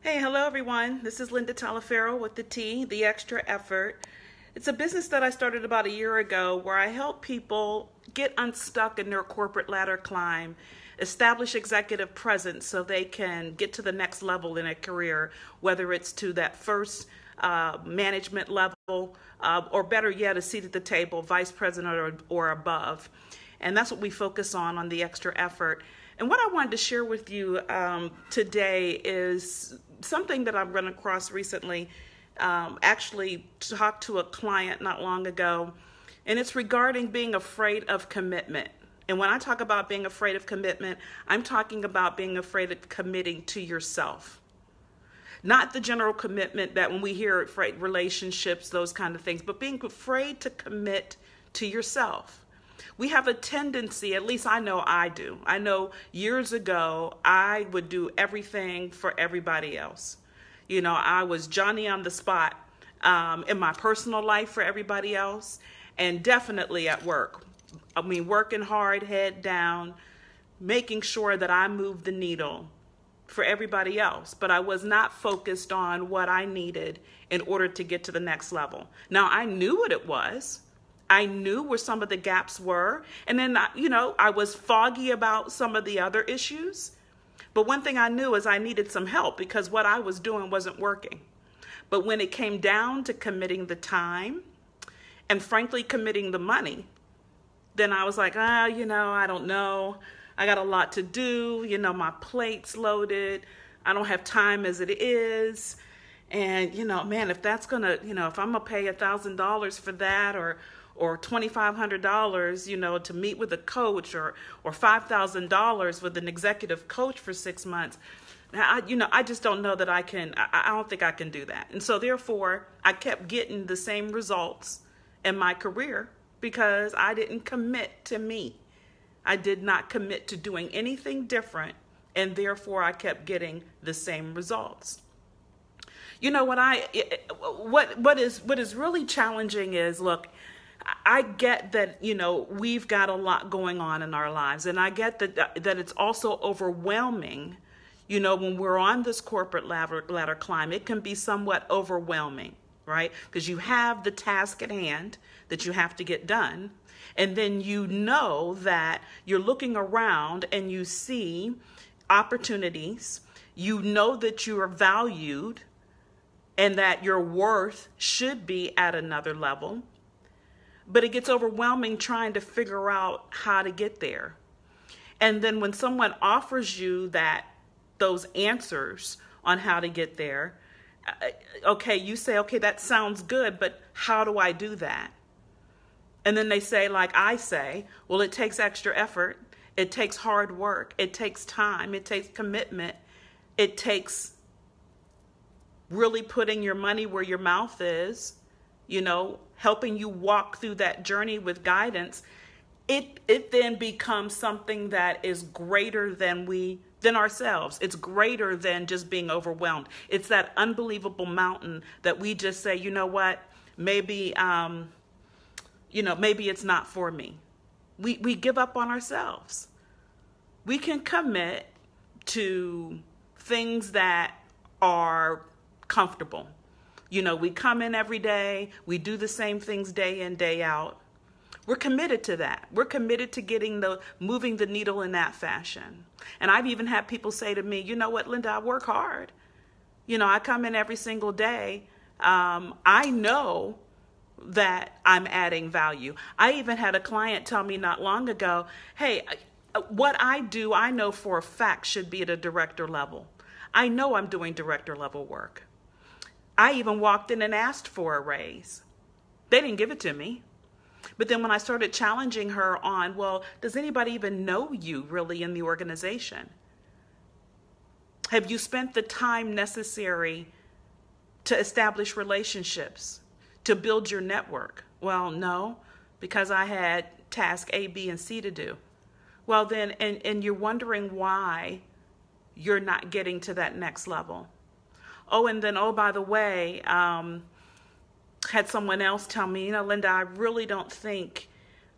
Hey, hello everyone. This is Linda Talaferro with the T, The Extra Effort. It's a business that I started about a year ago where I help people get unstuck in their corporate ladder climb, establish executive presence so they can get to the next level in a career, whether it's to that first management level or better yet, a seat at the table, vice president or above. And that's what we focus on The Extra Effort. And what I wanted to share with you today is something that I've run across recently. Actually talked to a client not long ago, and it's regarding being afraid of commitment. And when I talk about being afraid of commitment, I'm talking about being afraid of committing to yourself. Not the general commitment that when we hear afraid relationships, those kind of things, but being afraid to commit to yourself. We have a tendency, at least I know I do. I know years ago, I would do everything for everybody else. You know, I was Johnny on the spot in my personal life for everybody else, and definitely at work. I mean, working hard, head down, making sure that I moved the needle for everybody else, but I was not focused on what I needed in order to get to the next level. Now, I knew what it was. I knew where some of the gaps were, and then, I was foggy about some of the other issues. But one thing I knew is I needed some help because what I was doing wasn't working. But when it came down to committing the time and frankly committing the money, then I was like, I don't know. I got a lot to do. My plate's loaded. I don't have time as it is. And, man, if that's going to, if I'm going to pay $1,000 for that or $2,500, to meet with a coach or $5,000 with an executive coach for 6 months. I just don't know that I can, I don't think I can do that. And so therefore, I kept getting the same results in my career because I didn't commit to me. I did not commit to doing anything different, and therefore I kept getting the same results. What is really challenging is, look, I get that, we've got a lot going on in our lives, and I get that it's also overwhelming. When we're on this corporate ladder climb, it can be somewhat overwhelming, right? Because you have the task at hand that you have to get done, and then that you're looking around and you see opportunities, that you are valued and that your worth should be at another level. But it gets overwhelming trying to figure out how to get there. And then when someone offers you those answers on how to get there, you say, okay, that sounds good, but how do I do that? And then they say, like I say, well, it takes extra effort. It takes hard work. It takes time. It takes commitment. It takes really putting your money where your mouth is, helping you walk through that journey with guidance. It then becomes something that is greater than ourselves. It's greater than just being overwhelmed. It's that unbelievable mountain that we just say, you know what, maybe it's not for me. We give up on ourselves. We can commit to things that are comfortable. We come in every day. We do the same things day in, day out. We're committed to that. We're committed to moving the needle in that fashion. And I've even had people say to me, you know what, Linda, I work hard. I come in every single day. I know that I'm adding value. I even had a client tell me not long ago, hey, what I do, I know for a fact should be at a director level. I know I'm doing director level work. I even walked in and asked for a raise. They didn't give it to me. But then when I started challenging her on, well, does anybody even know you really in the organization? Have you spent the time necessary to establish relationships, to build your network? Well, no, because I had task A, B, and C to do. Well, then, and you're wondering why you're not getting to that next level. Oh, and then, by the way, had someone else tell me, Linda, I really don't think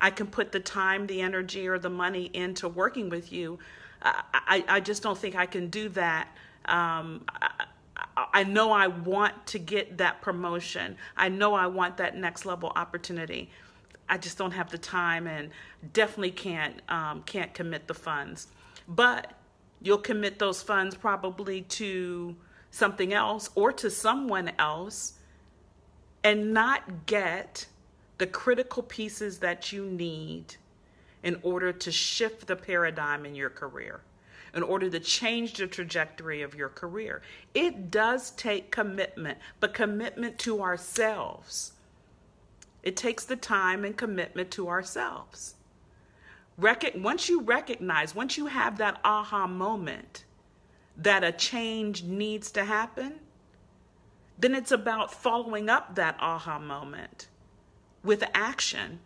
I can put the time, the energy, or the money into working with you. I just don't think I can do that. I know I want to get that promotion. I know I want that next level opportunity. I just don't have the time and definitely can't commit the funds. But you'll commit those funds probably to something else or to someone else and not get the critical pieces that you need in order to shift the paradigm in your career, in order to change the trajectory of your career. It does take commitment, but commitment to ourselves. It takes the time and commitment to ourselves. Once you recognize, once you have that aha moment that a change needs to happen, then it's about following up that aha moment with action.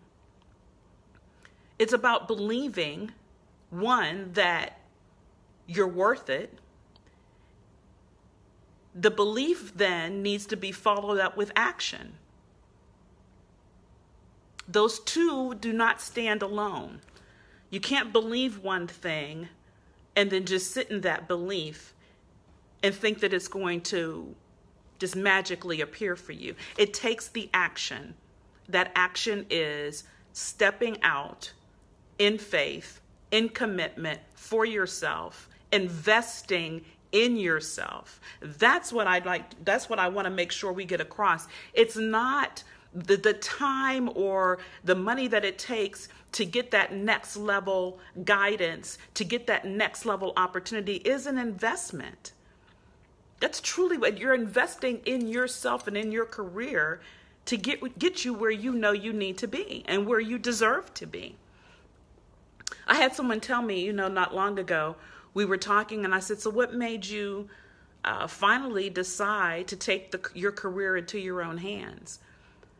It's about believing, one, that you're worth it. The belief then needs to be followed up with action. Those two do not stand alone. You can't believe one thing and then just sit in that belief and think that it's going to just magically appear for you. It takes the action. That action is stepping out in faith, in commitment for yourself, investing in yourself. That's what I want to make sure we get across. It's not the time or the money that it takes to get that next level guidance, to get that next level opportunity is an investment. That's truly what you're investing in yourself and in your career to get you where you know you need to be and where you deserve to be. I had someone tell me, not long ago, we were talking and I said, so what made you finally decide to take your career into your own hands?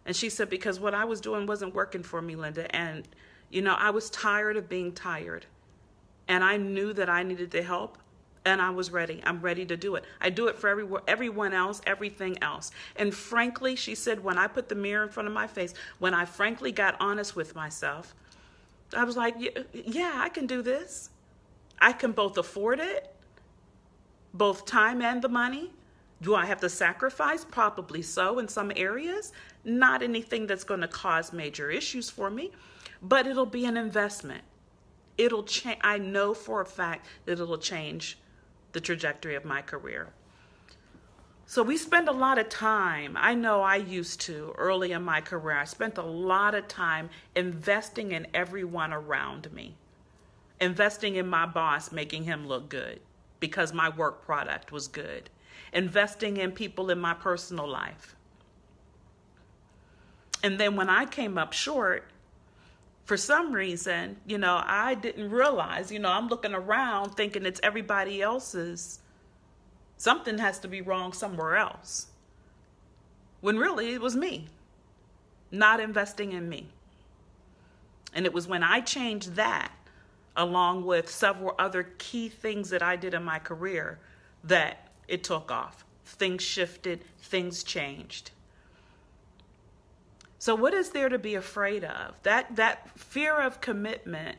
And she said, because what I was doing wasn't working for me, Linda. And, I was tired of being tired. And I knew that I needed the help. And I was ready. I'm ready to do it. I do it for everyone else, everything else. And frankly, she said, when I put the mirror in front of my face, when I frankly got honest with myself, I was like, yeah, I can do this. I can both afford it, both time and the money. Do I have to sacrifice? Probably so in some areas. Not anything that's going to cause major issues for me, but it'll be an investment. It'll change. I know for a fact that it'll change the trajectory of my career. So we spend a lot of time, I know I used to early in my career, I spent a lot of time investing in everyone around me, investing in my boss, making him look good because my work product was good, investing in people in my personal life. And then when I came up short, for some reason, I didn't realize, I'm looking around thinking it's everybody else's. Something has to be wrong somewhere else. When really it was me, not investing in me. And it was when I changed that, along with several other key things that I did in my career, that it took off. Things shifted, things changed. So what is there to be afraid of? That fear of commitment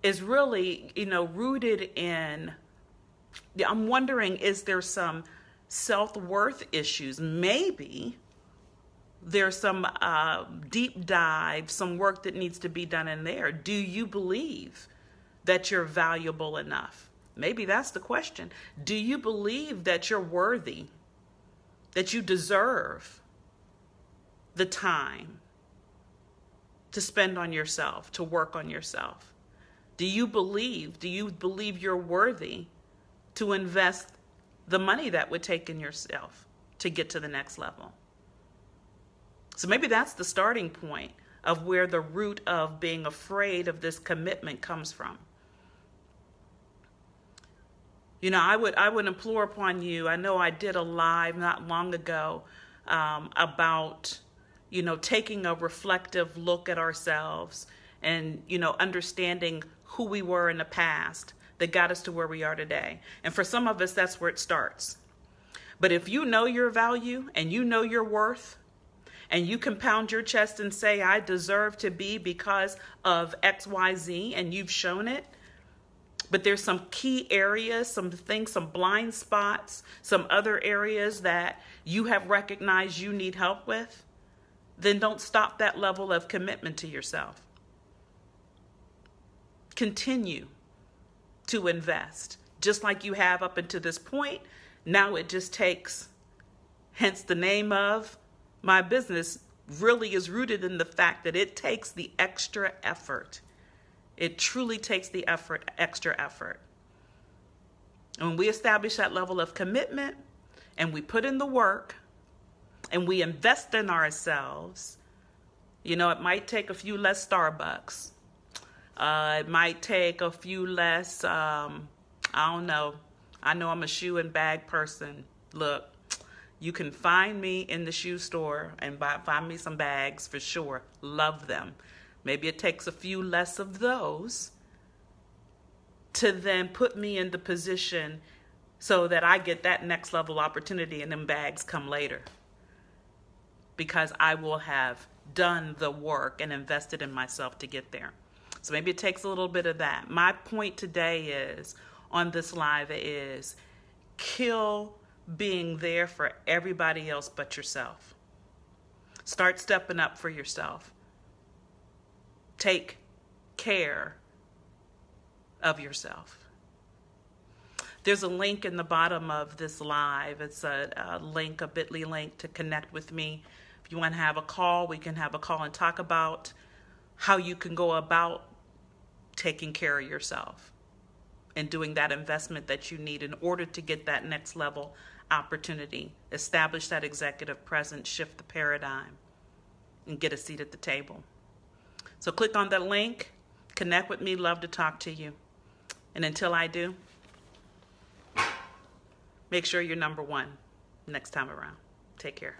is really, rooted in, I'm wondering, is there some self-worth issues? Maybe there's some deep dive, some work that needs to be done in there. Do you believe that you're valuable enough? Maybe that's the question. Do you believe that you're worthy, that you deserve the time to spend on yourself, to work on yourself? Do you believe you're worthy to invest the money that would take in yourself to get to the next level? So maybe that's the starting point of where the root of being afraid of this commitment comes from. I would implore upon you, I know I did a live not long ago about, taking a reflective look at ourselves and, understanding who we were in the past that got us to where we are today. And for some of us, that's where it starts. But if you know your value and you know your worth, and you can pound your chest and say, I deserve to be because of X, Y, Z, and you've shown it, But there's some key areas, some things, some blind spots, some other areas that you have recognized you need help with. Then don't stop that level of commitment to yourself. Continue to invest just like you have up until this point. Now it just takes, hence the name of my business really is rooted in the fact that it takes the extra effort. It truly takes the effort, extra effort. And when we establish that level of commitment and we put in the work and we invest in ourselves, you know, it might take a few less Starbucks. It might take a few less, I don't know. I know I'm a shoe and bag person. Look, you can find me in the shoe store and find me some bags for sure. Love them. Maybe it takes a few less of those to then put me in the position so that I get that next level opportunity and them bags come later. Because I will have done the work and invested in myself to get there. So maybe it takes a little bit of that. My point today is, on this live, is kill being there for everybody else but yourself. Start stepping up for yourself. Take care of yourself. There's a link in the bottom of this live. It's a link, a bit.ly link to connect with me. If you want to have a call, we can have a call and talk about how you can go about taking care of yourself and doing that investment that you need in order to get that next level opportunity, establish that executive presence, shift the paradigm, and get a seat at the table. So click on that link, connect with me, love to talk to you. And until I do, make sure you're number one next time around. Take care.